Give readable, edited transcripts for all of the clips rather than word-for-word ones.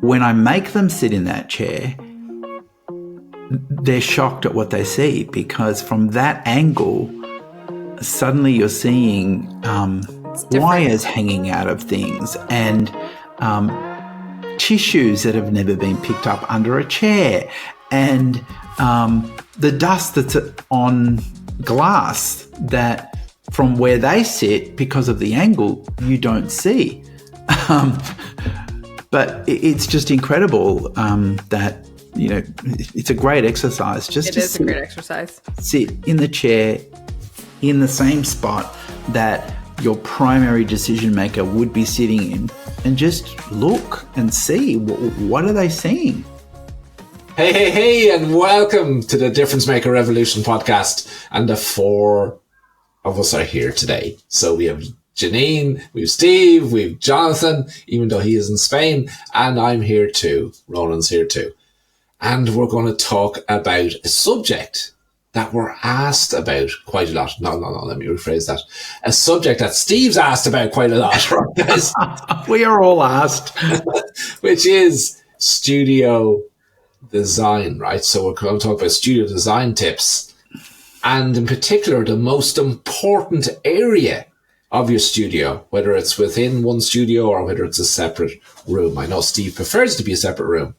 when I make them sit in that chair, they're shocked at what they see, because from that angle, suddenly you're seeing wires hanging out of things and tissues that have never been picked up under a chair, and the dust that's on glass that from where they sit, because of the angle, you don't see. But it's just incredible that, it's a great exercise. It is a great exercise. Sit in the chair in the same spot that your primary decision maker would be sitting in, and just look and see what are they seeing. Hey, and welcome to the Difference Maker Revolution podcast. And the four of us are here today. So we have Jeanine, we have Steve, we have Jonathan, even though he is in Spain, and I'm here too. Ronan's here too. And we're going to talk about a subject that we're asked about quite a lot. No, let me rephrase that. A subject that Steve's asked about quite a lot, right, guys? We are all asked. Which is studio design, right? So we're going to talk about studio design tips, and in particular, the most important area of your studio, whether it's within one studio or whether it's a separate room. I know Steve prefers it to be a separate room.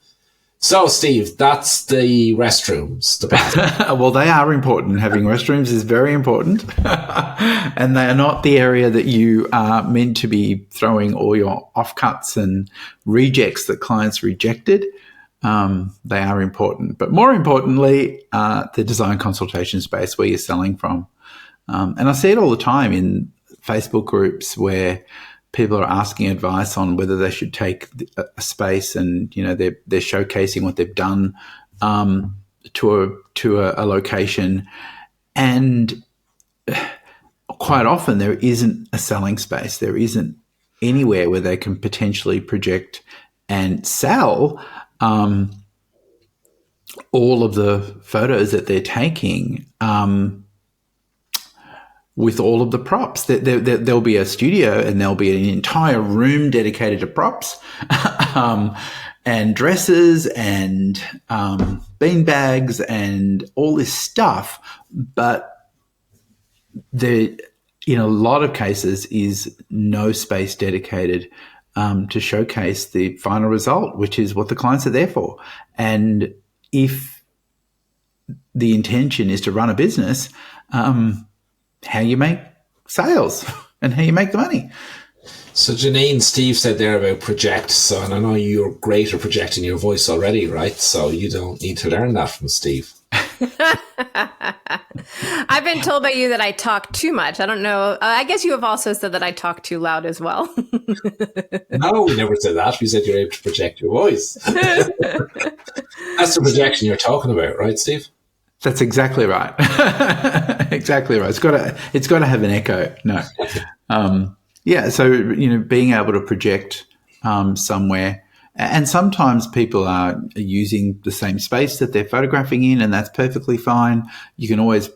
So, Steve, that's the restrooms, the bathroom. Well, they are important. Having restrooms is very important. And they are not the area that you are meant to be throwing all your offcuts and rejects that clients rejected. They are important. But more importantly, the design consultation space where you're selling from. And I see it all the time in Facebook groups where people are asking advice on whether they should take a space, and they're showcasing what they've done to a location, and quite often there isn't a selling space. There isn't anywhere where they can potentially project and sell all of the photos that they're taking. With all of the props, there'll be a studio and there'll be an entire room dedicated to props, and dresses and bean bags and all this stuff. But there, in a lot of cases, is no space dedicated to showcase the final result, which is what the clients are there for. And if the intention is to run a business, how you make sales and how you make the money. So Jeanine, Steve said there about project. So, and I know you're great at projecting your voice already, right? So you don't need to learn that from Steve. I've been told by you that I talk too much. I don't know. I guess you have also said that I talk too loud as well. No, we never said that. We said you're able to project your voice. That's the projection you're talking about, right, Steve? That's exactly right. Exactly right. It's got to have an echo. No. So being able to project somewhere, and sometimes people are using the same space that they're photographing in, and that's perfectly fine. You can always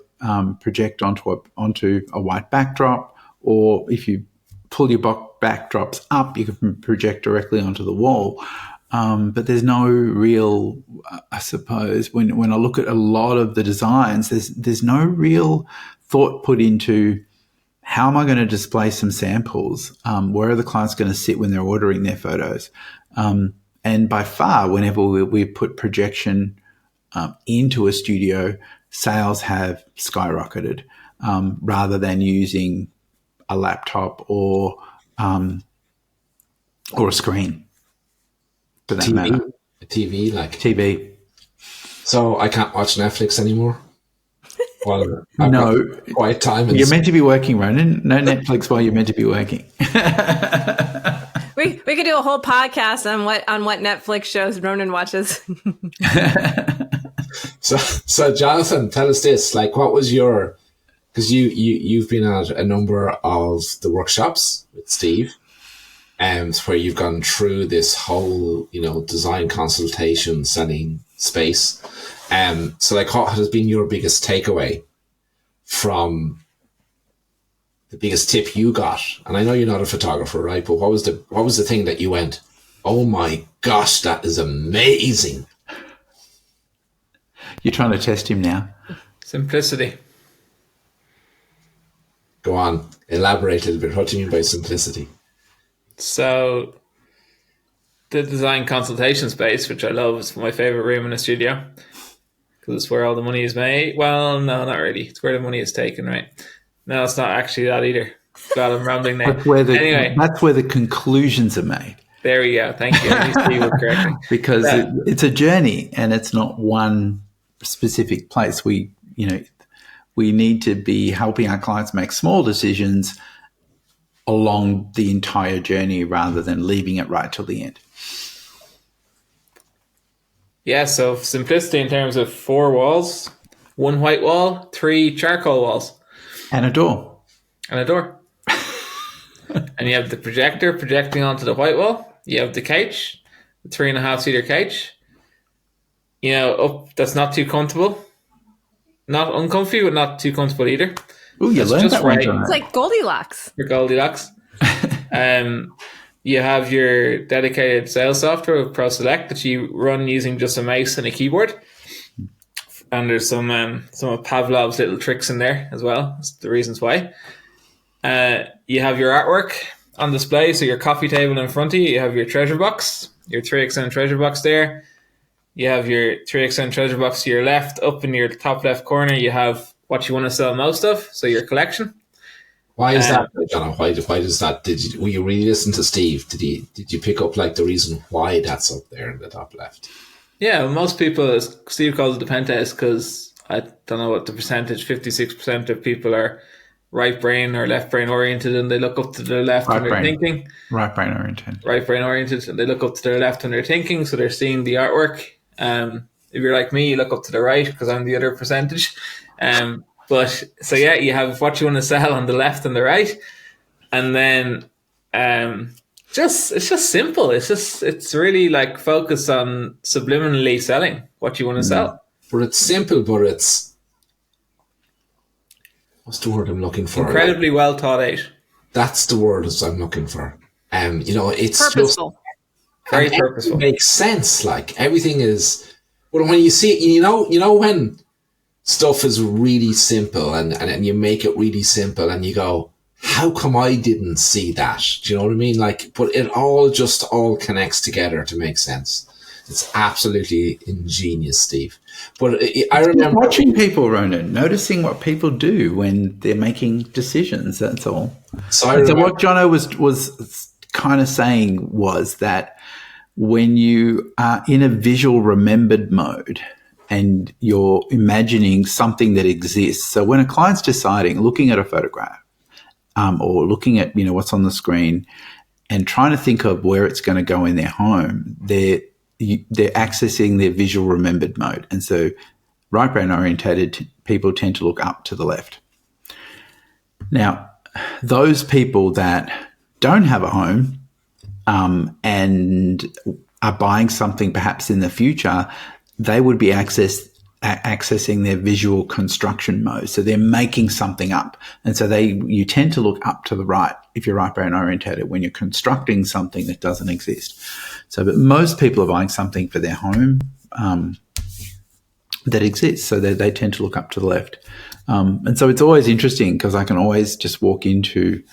project onto a white backdrop, or if you pull your backdrops up, you can project directly onto the wall. But there's no real, I suppose, when I look at a lot of the designs, there's no real thought put into how am I going to display some samples? Where are the clients going to sit when they're ordering their photos? And by far, whenever we put projection into a studio, sales have skyrocketed rather than using a laptop or a screen. For that matter. TV, like TV. So I can't watch Netflix anymore? Well, no. Quiet time. You're meant to be working, Ronan. No Netflix while you're meant to be working. We could do a whole podcast on what Netflix shows Ronan watches. So Jonathan, tell us this. Like, what was your? Because you've been at a number of the workshops with Steve. Where you've gone through this whole, design consultation selling space. So like, what has been your biggest takeaway from the biggest tip you got? And I know you're not a photographer, right? But what was the thing that you went, Oh my gosh, that is amazing. You're trying to test him now. Simplicity. Go on, elaborate a little bit. What do you mean by simplicity? So the design consultation space, which I love, is my favorite room in a studio because it's where all the money is made. Well, no, not really. It's where the money is taken, right? No, it's not actually that either. God, I'm rambling now. That's where the conclusions are made. There we go. Thank you. At least you were correctly. Because it's a journey and it's not one specific place. We need to be helping our clients make small decisions along the entire journey rather than leaving it right till the end. Yeah, so simplicity in terms of 4 walls, 1 white wall, 3 charcoal walls. And a door. And a door. And you have the projector projecting onto the white wall. You have the couch, the 3.5-seater couch. That's not too comfortable. Not uncomfy, but not too comfortable either. Oh, you learned that one. It's like Goldilocks. Your Goldilocks. You have your dedicated sales software with Pro Select that you run using just a mouse and a keyboard. And there's some of Pavlov's little tricks in there as well. That's the reasons why. You have your artwork on display. So your coffee table in front of you. You have your treasure box, your 3XN treasure box there. You have your 3XN treasure box to your left. Up in your top left corner, you have what you want to sell most of. So your collection. Why is that, John? Why does that? Will you really listen to Steve? Did you pick up like the reason why that's up there in the top left? Yeah, most people, Steve calls it the penthouse because I don't know what the percentage, 56% of people are right brain or left brain oriented and they look up to their left when they're thinking. Right brain oriented. Right brain oriented and they look up to their left when they're thinking, so they're seeing the artwork. If you're like me, you look up to the right because I'm the other percentage. But so yeah, you have what you want to sell on the left and the right, and then it's just simple. It's really like focused on subliminally selling what you want to sell. But it's simple, but it's what's the word I'm looking for? Incredibly well thought out. That's the word I'm looking for. It's purposeful. Just very purposeful. It makes sense. Like everything is. But when you see it, when stuff is really simple and you make it really simple and you go, how come I didn't see that? Do you know what I mean? Like, but it all connects together to make sense. It's absolutely ingenious, Steve. But I remember watching people, Ronan, noticing what people do when they're making decisions. That's all. So what Jono was kind of saying was that when you are in a visual remembered mode and you're imagining something that exists. So when a client's deciding, looking at a photograph or looking at, what's on the screen and trying to think of where it's going to go in their home, they're accessing their visual remembered mode. And so right brain orientated people tend to look up to the left. Now, those people that don't have a home and are buying something perhaps in the future, they would be accessing their visual construction mode. So they're making something up. And so you tend to look up to the right if you're right brain orientated when you're constructing something that doesn't exist. So, but most people are buying something for their home that exists. So they tend to look up to the left. And so it's always interesting because I can always just walk into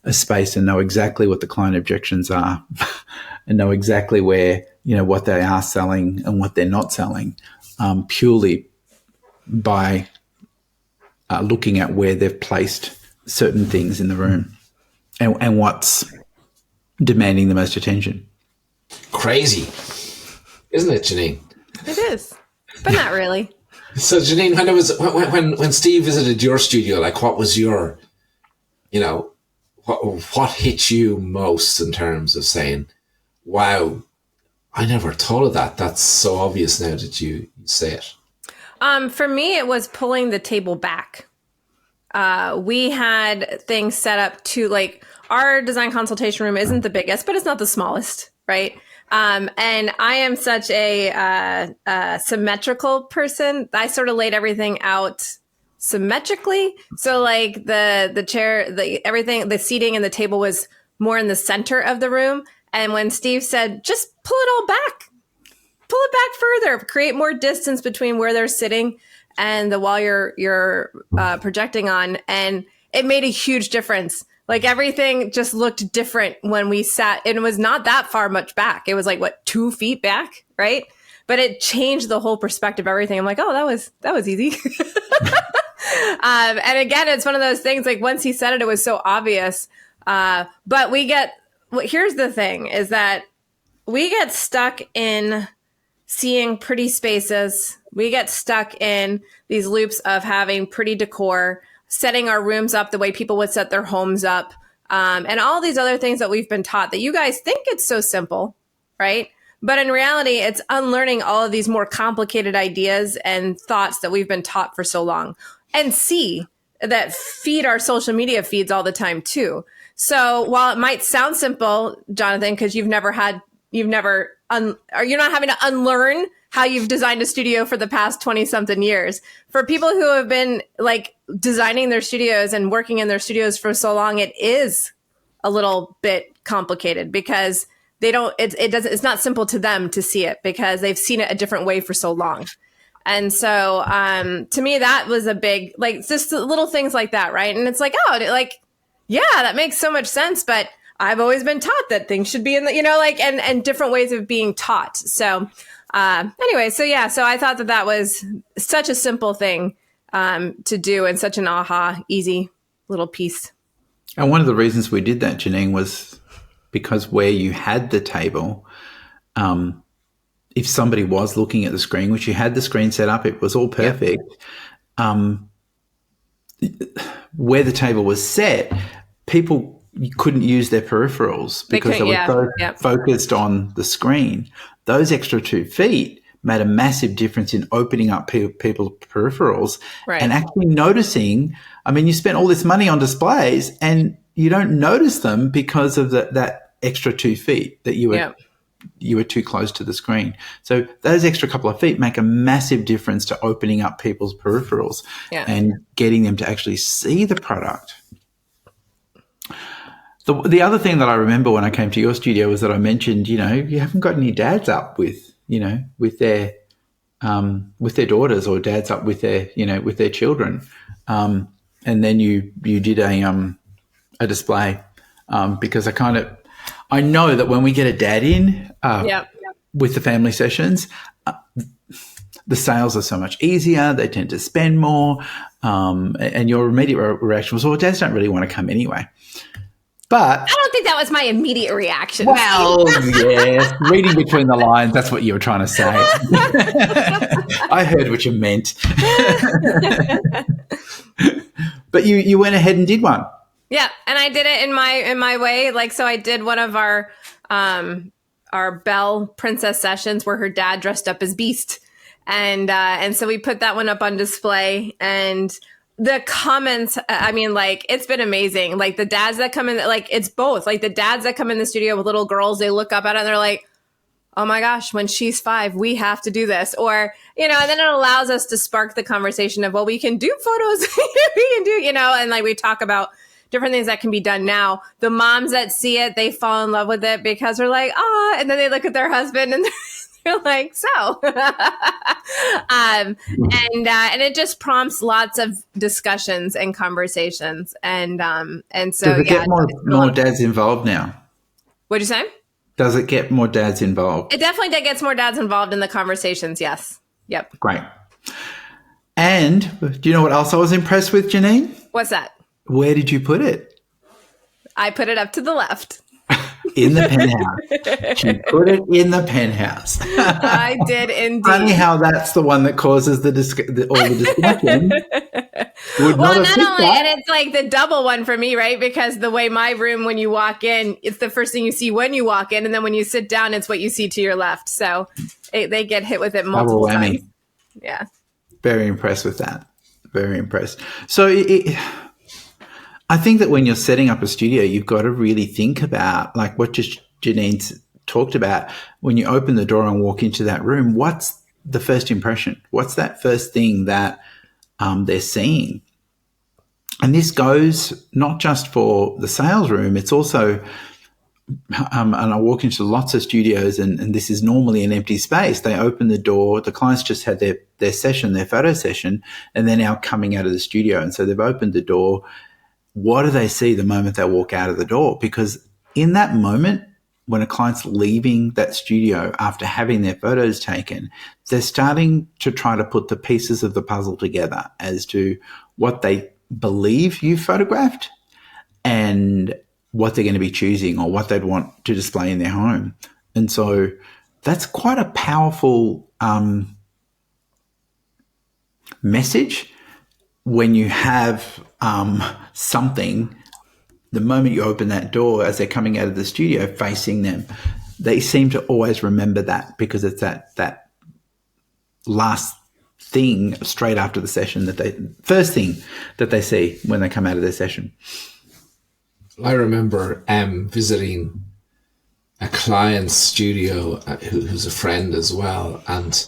a space and know exactly what the client objections are and know exactly where, what they are selling and what they're not selling, purely by looking at where they've placed certain things in the room and what's demanding the most attention. Crazy, isn't it, Jeanine? It is, but not really. So, Jeanine, when Steve visited your studio, like, what was your, what hit you most in terms of saying, "Wow, I never thought of that. That's so obvious now that you say it." For me, it was pulling the table back. We had things set up to our design consultation room isn't the biggest, but it's not the smallest, right? And I am such a symmetrical person. I sort of laid everything out symmetrically. So the chair, everything, the seating and the table was more in the center of the room. And when Steve said, just pull it all back, pull it back further, create more distance between where they're sitting and the wall you're projecting on. And it made a huge difference. Like everything just looked different when we sat. It was not that far much back. It was like, 2 feet back, right? But it changed the whole perspective of everything. I'm like, oh, that was easy. And again, it's one of those things, like once he said it, it was so obvious. But here's the thing is that we get stuck in seeing pretty spaces. We get stuck in these loops of having pretty decor, setting our rooms up the way people would set their homes up, and all these other things that we've been taught that you guys think it's so simple, right? But in reality, it's unlearning all of these more complicated ideas and thoughts that we've been taught for so long, and that feed our social media feeds all the time too. So while it might sound simple, Jonathan, because you're not having to unlearn how you've designed a studio for the past 20 something years. For people who have been like designing their studios and working in their studios for so long, it is a little bit complicated because it's not simple to them to see it because they've seen it a different way for so long. And so, to me, that was a big, like, just little things like that. Right. And it's like, yeah, that makes so much sense. But I've always been taught that things should be in the, and different ways of being taught. So, anyway, so I thought that was such a simple thing to do and such an easy little piece. And one of the reasons we did that, Jeanine, was because where you had the table, if somebody was looking at the screen, which you had the screen set up, it was all perfect. Yep. Where the table was set, people couldn't use their peripherals because they were so focused on the screen. Those extra 2 feet made a massive difference in opening up people's peripherals and actually noticing. I mean, you spent all this money on displays and you don't notice them because of that extra 2 feet that you were too close to the screen. So those extra couple of feet make a massive difference to opening up people's peripherals and getting them to actually see the product. The other thing that I remember when I came to your studio was that I mentioned, you haven't got any dads up with their daughters or dads up with their children. And then you did a display because I know that when we get a dad in with the family sessions, the sales are so much easier. They tend to spend more. And your immediate reaction was, well, dads don't really want to come anyway. But I don't think that was my immediate reaction. Well, yeah, reading between the lines, that's what you were trying to say. I heard what you meant. But you went ahead and did one. Yeah, and I did it in my way. Like, so I did one of our Belle princess sessions where her dad dressed up as Beast, and so we put that one up on display. And the comments, I mean, like, it's been amazing. Like the dads that come in, like, it's both. Like the dads that come in the studio with little girls, they look up at it and they're like, oh my gosh, when she's 5, we have to do this. Or, and then it allows us to spark the conversation of, well, we can do photos, we can do, and like we talk about different things that can be done now. The moms that see it, they fall in love with it because they're like, oh, and then they look at their husband and they're like, so, and it just prompts lots of discussions and conversations. And so, does it get more dads involved now? What'd you say? Does it get more dads involved? It definitely gets more dads involved in the conversations. Yes. Yep. Great. And do you know what else I was impressed with, Jeanine? What's that? Where did you put it? I put it up to the left. In the penthouse. She put it in the penthouse. I did indeed. Funny how that's the one that causes all the discussion. Well, not only, and it's like the double one for me, right? Because the way my room, when you walk in, it's the first thing you see when you walk in, and then when you sit down, it's what you see to your left. So they get hit with it multiple times. Yeah. Very impressed with that. Very impressed. So I think that when you're setting up a studio, you've got to really think about, like what just Jeanine's talked about, when you open the door and walk into that room, what's the first impression? What's that first thing that they're seeing? And this goes not just for the sales room, it's also and I walk into lots of studios, and this is normally an empty space. They open the door. The clients just had their session, their photo session, and they're now coming out of the studio. And so they've opened the door. What do they see the moment they walk out of the door? Because in that moment, when a client's leaving that studio after having their photos taken, they're starting to try to put the pieces of the puzzle together as to what they believe you photographed and what they're going to be choosing or what they'd want to display in their home. And so that's quite a powerful message when you have something, the moment you open that door as they're coming out of the studio facing them, they seem to always remember that because it's that last thing straight after the session first thing that they see when they come out of their session. I remember visiting a client's studio who's a friend as well, and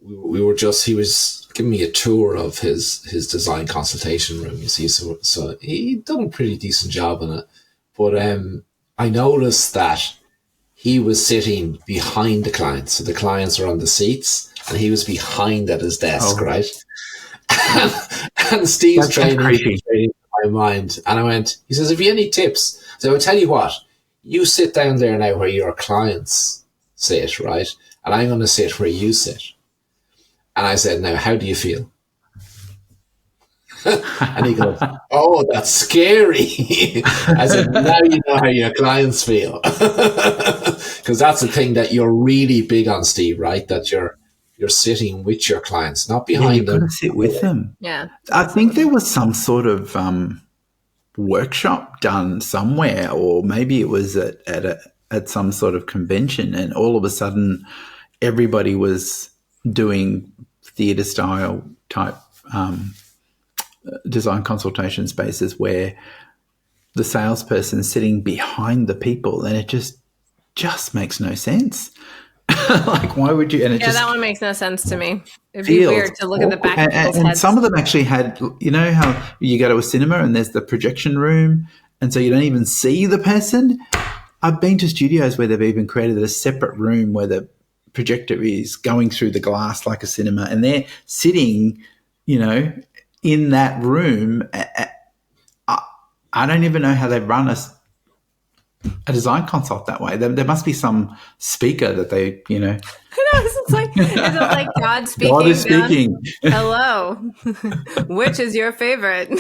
he was giving me a tour of his design consultation room, you see, so he'd done a pretty decent job on it, but I noticed that he was sitting behind the clients, so the clients are on the seats and he was behind at his desk, right? and Steve's training my mind, and I went, he says, have you any tips? So I'll tell you what, you sit down there now where your clients sit, right? And I'm going to sit where you sit. And I said, now, how do you feel? And he goes, oh, that's scary. I said, now you know how your clients feel. Because that's the thing that you're really big on, Steve, right? That you're sitting with your clients, not behind them. You've got to sit with them. Yeah. I think there was some sort of workshop done somewhere, or maybe it was at some sort of convention, and all of a sudden everybody was doing theatre style type design consultation spaces where the salesperson is sitting behind the people, and it just makes no sense. Like, why would you? And that one makes no sense to me. It'd be weird to look at the back of people's and heads. some of them actually had, you know how you go to a cinema and there's the projection room, and so you don't even see the person. I've been to studios where they've even created a separate room where the projector is going through the glass like a cinema, and they're sitting, in that room. I don't even know how they run a design consult that way. There must be some speaker that they, I know, is it like God speaking? God is speaking. Hello. Which is your favorite?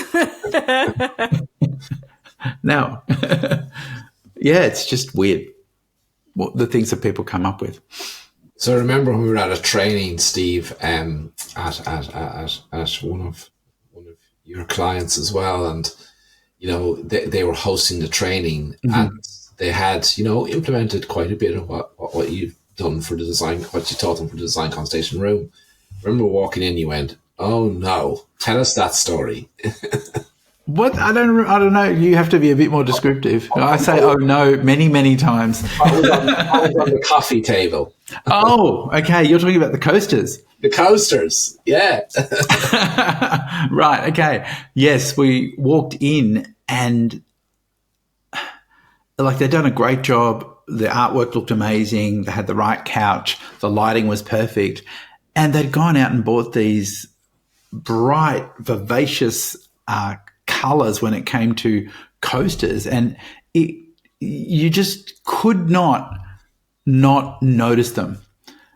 No. Yeah, it's just weird the things that people come up with. So I remember when we were at a training, Steve, at one of your clients as well, and they were hosting the training, and they had implemented quite a bit of what you've done for the design, what you taught them for the design consultation room. I remember walking in, you went, "Oh no, tell us that story." What? I don't know. You have to be a bit more descriptive. I say, "Oh no," many times. I was on the coffee table. Oh, okay. You're talking about the coasters. The coasters, yeah. Right, okay. Yes, we walked in and they'd done a great job. The artwork looked amazing. They had the right couch. The lighting was perfect. And they'd gone out and bought these bright, vivacious colours when it came to coasters. And you just could not notice them.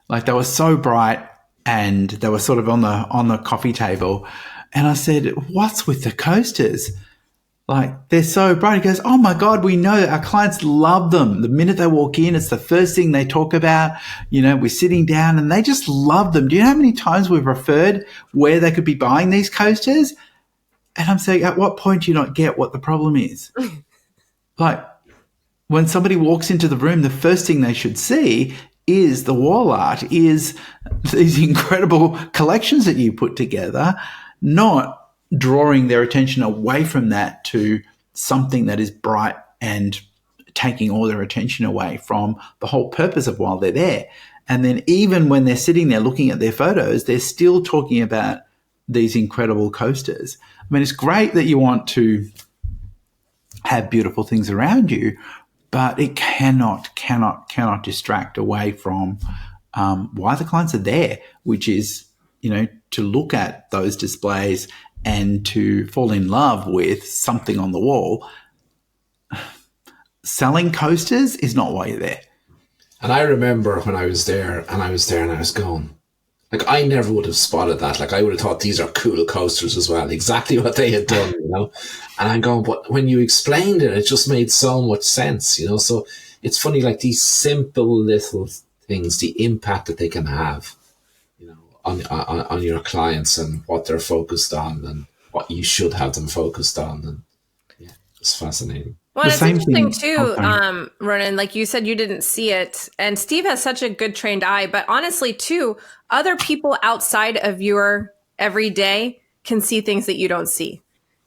Like, they were so bright, and they were sort of on the coffee table. And I said, "What's with the coasters? Like, they're so bright." He goes, "Oh my God, we know our clients love them. The minute they walk in, it's the first thing they talk about. We're sitting down and they just love them. Do you know how many times we've referred where they could be buying these coasters?" And I'm saying, at what point do you not get what the problem is? Like, when somebody walks into the room, the first thing they should see is the wall art, is these incredible collections that you put together, not drawing their attention away from that to something that is bright and taking all their attention away from the whole purpose of why they're there. And then even when they're sitting there looking at their photos, they're still talking about these incredible coasters. I mean, it's great that you want to have beautiful things around you, but it cannot distract away from why the clients are there, which is, to look at those displays and to fall in love with something on the wall. Selling coasters is not why you're there. And I remember when I was there and I was going, like, I never would have spotted that. Like, I would have thought these are cool coasters as well. Exactly what they had done, And I'm going, but when you explained it, it just made so much sense, So it's funny, like these simple little things, the impact that they can have, on your clients and what they're focused on and what you should have them focused on. And yeah, it's fascinating. Well, it's interesting too, Ronan, like you said, you didn't see it. And Steve has such a good trained eye, but honestly too, other people outside of your everyday can see things that you don't see,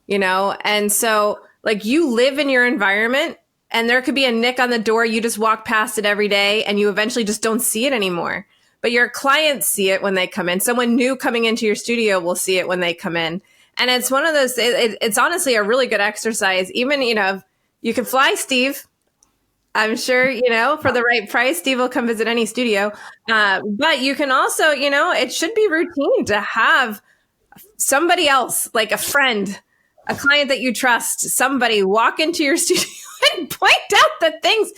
And so like you live in your environment and there could be a nick on the door. You just walk past it every day and you eventually just don't see it anymore. But your clients see it when they come in. Someone new coming into your studio will see it when they come in. And it's one of those, it's honestly a really good exercise. Even, you can fly Steve. I'm sure, for the right price, Steve will come visit any studio. But you can also, it should be routine to have somebody else, like a friend, a client that you trust, somebody walk into your studio and point out the things,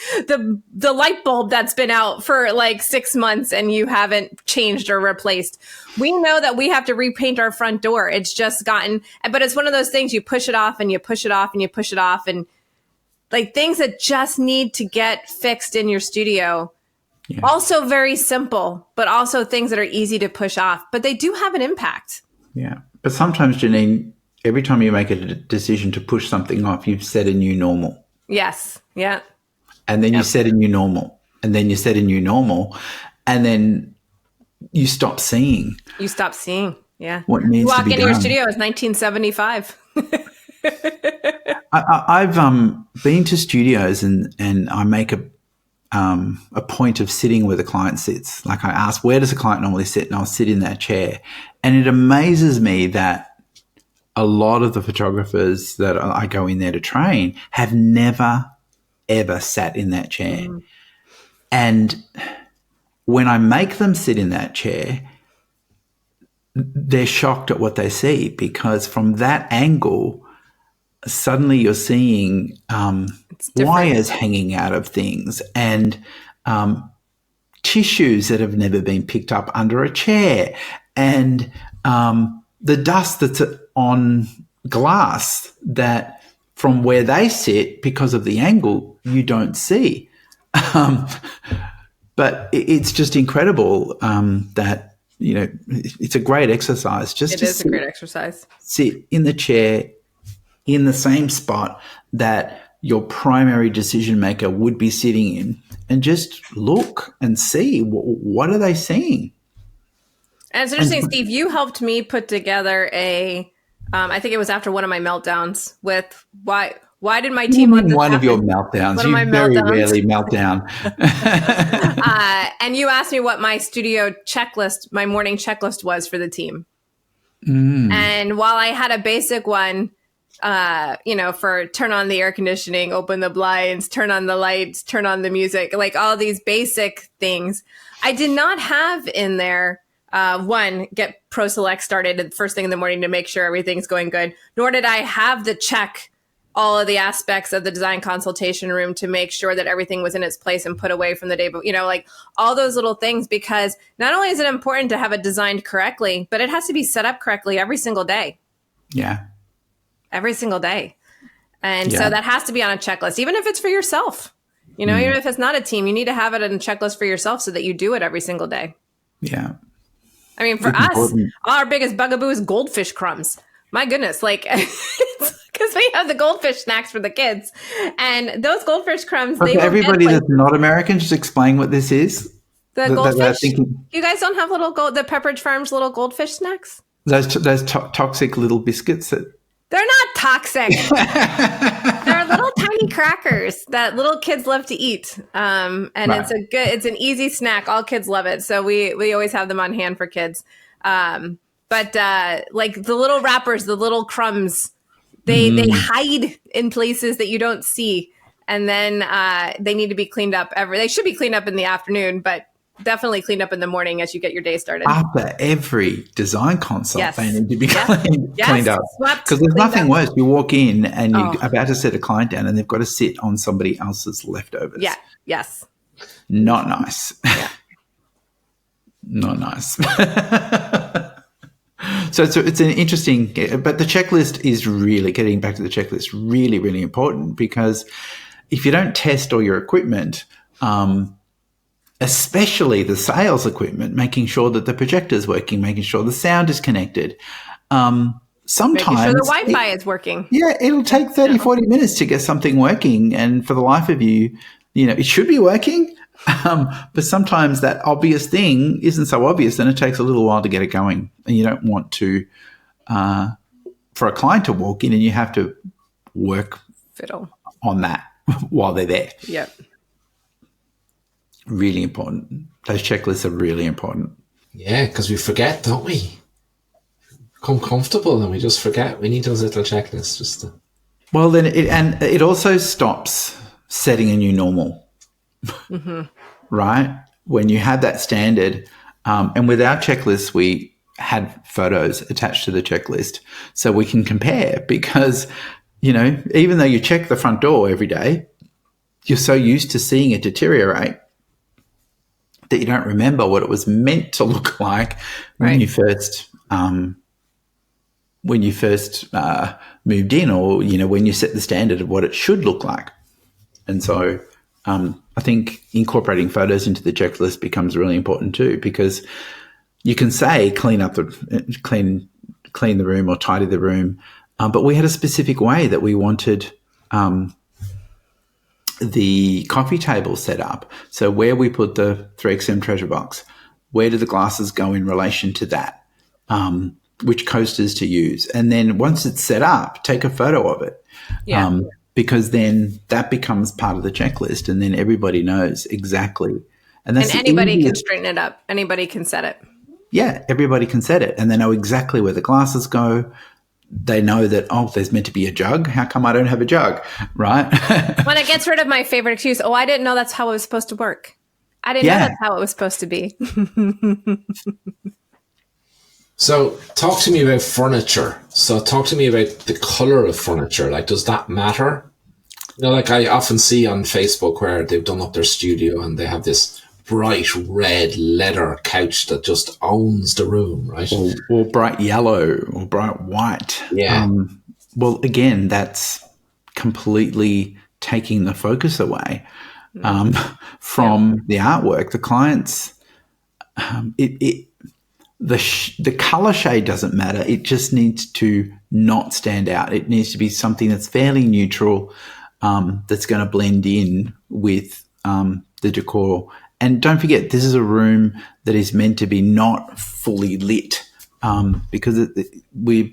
the light bulb that's been out for like 6 months and you haven't changed or replaced. We know that we have to repaint our front door. It's just but it's one of those things you push it off and you push it off and you push it off, and like things that just need to get fixed in your studio. Yeah. Also very simple, but also things that are easy to push off, but they do have an impact. Yeah. But sometimes, Jeanine, every time you make a decision to push something off, you've set a new normal. Yes. Yeah. And then you set a new normal. And then you set a new normal. And then you stop seeing. You stop seeing. Yeah. What needs to be done. You walk into your studio, it's 1975. I've been to studios and I make a point of sitting where the client sits. Like I ask, where does the client normally sit? And I'll sit in that chair. And it amazes me that a lot of the photographers that I go in there to train have never, ever sat in that chair. Mm. And when I make them sit in that chair, they're shocked at what they see, because from that angle, suddenly you're seeing wires hanging out of things and tissues that have never been picked up under a chair, and the dust that's on glass that from where they sit, because of the angle, you don't see. But it's just incredible that, it's a great exercise. It is a great exercise. Sit in the chair in the same spot that your primary decision maker would be sitting in, and just look and see what are they seeing. And it's interesting, Steve, you helped me put together I think it was after one of my meltdowns with why did my team want this one happen? Of your meltdowns. You very rarely melt down. And you asked me what my studio checklist, my morning checklist was for the team. Mm. And while I had a basic one, for turn on the air conditioning, open the blinds, turn on the lights, turn on the music, like all these basic things, I did not have in there get Pro Select started the first thing in the morning to make sure everything's going good. Nor did I have the check all of the aspects of the design consultation room to make sure that everything was in its place and put away from the day, but like all those little things, because not only is it important to have it designed correctly, but it has to be set up correctly every single day. Yeah. Every single day. And so that has to be on a checklist, even if it's for yourself, even if it's not a team, you need to have it on a checklist for yourself so that you do it every single day. Yeah. I mean, for us, our biggest bugaboo is goldfish crumbs. My goodness, because we have the goldfish snacks for the kids, and those goldfish crumbs. Okay, everybody that's not American, just explain what this is. The goldfish. You guys don't have the Pepperidge Farms little goldfish snacks? Those toxic little biscuits that. They're not toxic. They're little tiny crackers that little kids love to eat. And right. It's an easy snack. All kids love it. So we always have them on hand for kids. But like the little wrappers, the little crumbs, they hide in places that you don't see. And then they need to be cleaned up they should be cleaned up in the afternoon, but definitely cleaned up in the morning as you get your day started. After every design consult, Yes. they need to be Yes. cleaned up. Swept, Because there's cleaned nothing up. worse. You walk in and you're about to set a client down and they've got to sit on somebody else's leftovers. Yeah. Yes. Not nice. Yeah. Not nice. So it's an interesting, but the checklist is really, getting back to the checklist, really, really important, because if you don't test all your equipment, especially the sales equipment, making sure that the projector's working, making sure the sound is connected. Sometimes Making sure the Wi-Fi is working. Yeah, it'll take 30, 40 minutes to get something working. And for the life of you, it should be working. But sometimes that obvious thing isn't so obvious, and it takes a little while to get it going. And you don't want to, for a client to walk in and you have to work Fiddle on that while they're there. Yep. Really important. Those checklists are really important. Yeah, because we forget, don't we? Become comfortable and we just forget. We need those little checklists just to... Well, then it also stops setting a new normal, right? When you have that standard, and with our checklist, we had photos attached to the checklist so we can compare, because, even though you check the front door every day, you're so used to seeing it deteriorate that you don't remember what it was meant to look like when you first moved in, or when you set the standard of what it should look like. And so I think incorporating photos into the checklist becomes really important too, because you can say clean the room or tidy the room, but we had a specific way that we wanted the coffee table set up. So where we put the 3XM treasure box, where do the glasses go in relation to that? Which coasters to use. And then once it's set up, take a photo of it. Yeah. Because then that becomes part of the checklist, and then everybody knows exactly. And anybody can straighten it up. Anybody can set it. Yeah, everybody can set it. And they know exactly where the glasses go. They know that, there's meant to be a jug. How come I don't have a jug, right? When it gets rid of my favorite excuse, I didn't know that's how it was supposed to work. I didn't know that's how it was supposed to be. So talk to me about furniture. So talk to me about the color of furniture. Like, does that matter? Like I often see on Facebook where they've done up their studio and they have this bright red leather couch that just owns the room, right? Or bright yellow or bright white. Yeah. Well, again, that's completely taking the focus away from the artwork. The clients, the color shade doesn't matter. It just needs to not stand out. It needs to be something that's fairly neutral, that's going to blend in with the decor. And don't forget, this is a room that is meant to be not fully lit, because we're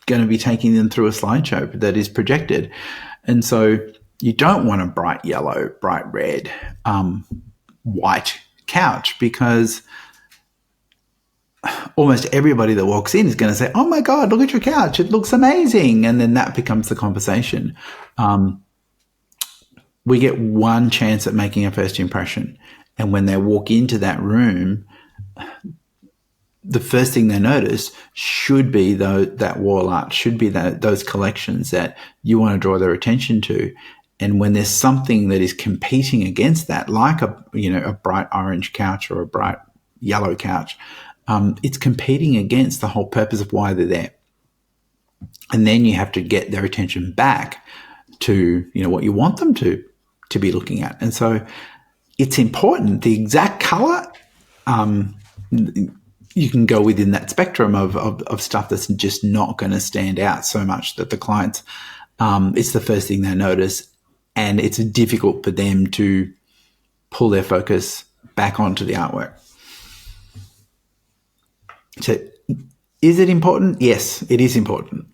going to be taking them through a slideshow that is projected. And so you don't want a bright yellow, bright red, white couch, because almost everybody that walks in is going to say, "Oh my God, look at your couch. It looks amazing." And then that becomes the conversation. We get one chance at making a first impression. And when they walk into that room, the first thing they notice should be that wall art, should be those collections that you want to draw their attention to. And when there's something that is competing against that, like a bright orange couch or a bright yellow couch, it's competing against the whole purpose of why they're there. And then you have to get their attention back to, what you want them to be looking at. And so it's important. The exact color, you can go within that spectrum of stuff that's just not going to stand out so much that the clients, it's the first thing they notice, and it's difficult for them to pull their focus back onto the artwork. So is it important? Yes, it is important.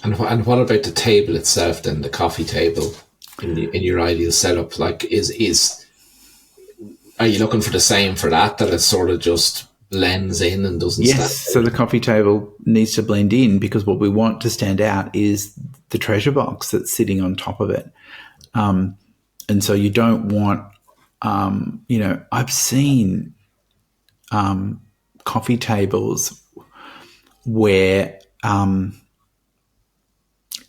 And what about the table itself then, the coffee table in your ideal setup? Like, are you looking for the same for that it sort of just blends in and doesn't stand out? Yes, so the coffee table needs to blend in, because what we want to stand out is the treasure box that's sitting on top of it. And so you don't want, I've seen coffee tables where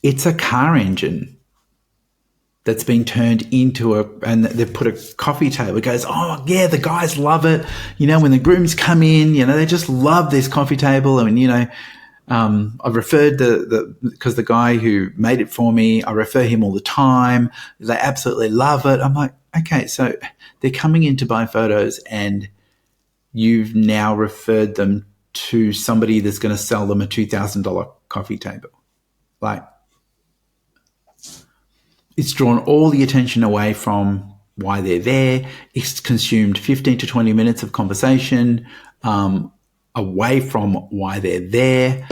it's a car engine that's been turned into and they've put a coffee table. It goes, oh yeah, the guys love it. When the grooms come in, they just love this coffee table. I mean, I've referred because the guy who made it for me, I refer him all the time. They absolutely love it. I'm like, okay, so they're coming in to buy photos and you've now referred them to somebody that's going to sell them a $2,000 coffee table. Like, it's drawn all the attention away from why they're there. It's consumed 15 to 20 minutes of conversation away from why they're there.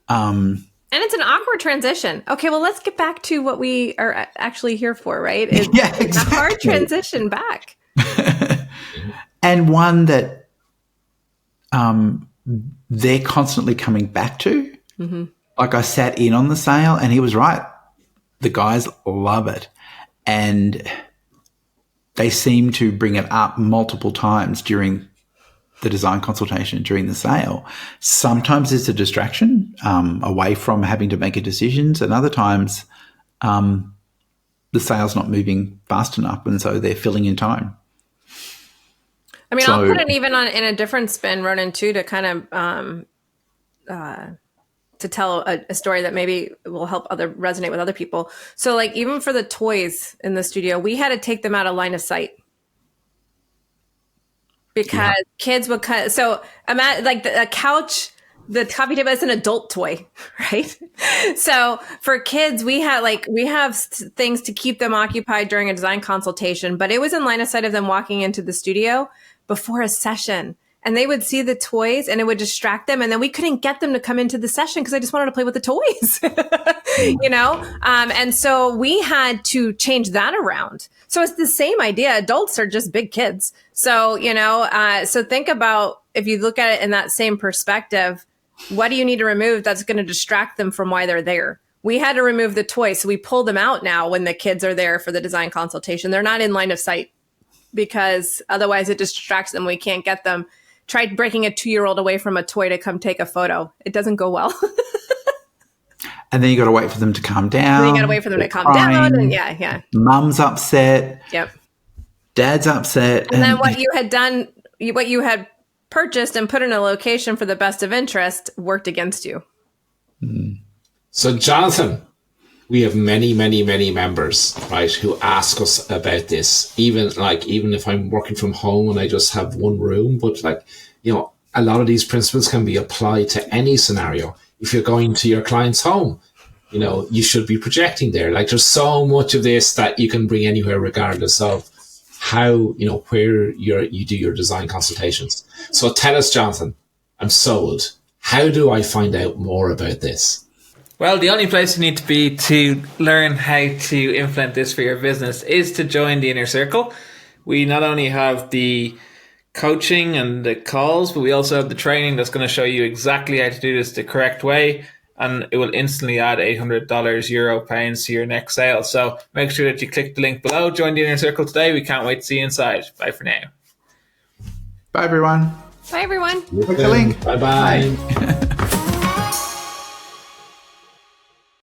And it's an awkward transition. Okay, well, let's get back to what we are actually here for, right? It's exactly. a hard transition back. And one that they're constantly coming back to. Mm-hmm. Like, I sat in on the sale and he was right. The guys love it. And they seem to bring it up multiple times during the design consultation, during the sale. Sometimes it's a distraction away from having to make a decisions, and other times the sale's not moving fast enough, and so they're filling in time. I mean, I'll put it even in a different spin, Ronan, too, to kind of to tell a story that maybe will help resonate with other people. So, like, even for the toys in the studio, we had to take them out of line of sight because kids would cut. So, imagine like a couch, the coffee table is an adult toy, right? So for kids, we have things to keep them occupied during a design consultation, but it was in line of sight of them walking into the studio before a session. And they would see the toys and it would distract them. And then we couldn't get them to come into the session because I just wanted to play with the toys, and so we had to change that around. So it's the same idea. Adults are just big kids. So, so think about, if you look at it in that same perspective, what do you need to remove that's going to distract them from why they're there? We had to remove the toys. So we pull them out now when the kids are there for the design consultation. They're not in line of sight because otherwise it distracts them. We can't get them. Try breaking a 2-year-old away from a toy to come take a photo. It doesn't go well. And then you got to wait for them to calm down. Then you got to wait for them to calm down. And yeah. Mum's upset. Yep. Dad's upset. And then what you had done, what you had purchased and put in a location for the best of interest worked against you. So, Jonathan, we have many, many, many members, right, who ask us about this. Even if I'm working from home and I just have one room, but a lot of these principles can be applied to any scenario. If you're going to your client's home, you should be projecting there. Like, there's so much of this that you can bring anywhere, regardless of how, where you do your design consultations. So tell us, Jonathan, I'm sold. How do I find out more about this? Well, the only place you need to be to learn how to implement this for your business is to join the Inner Circle. We not only have the coaching and the calls, but we also have the training that's going to show you exactly how to do this the correct way. And it will instantly add $800, euro, pounds to your next sale. So make sure that you click the link below. Join the Inner Circle today. We can't wait to see you inside. Bye for now. Bye, everyone. Bye, everyone. Click the link. Bye-bye.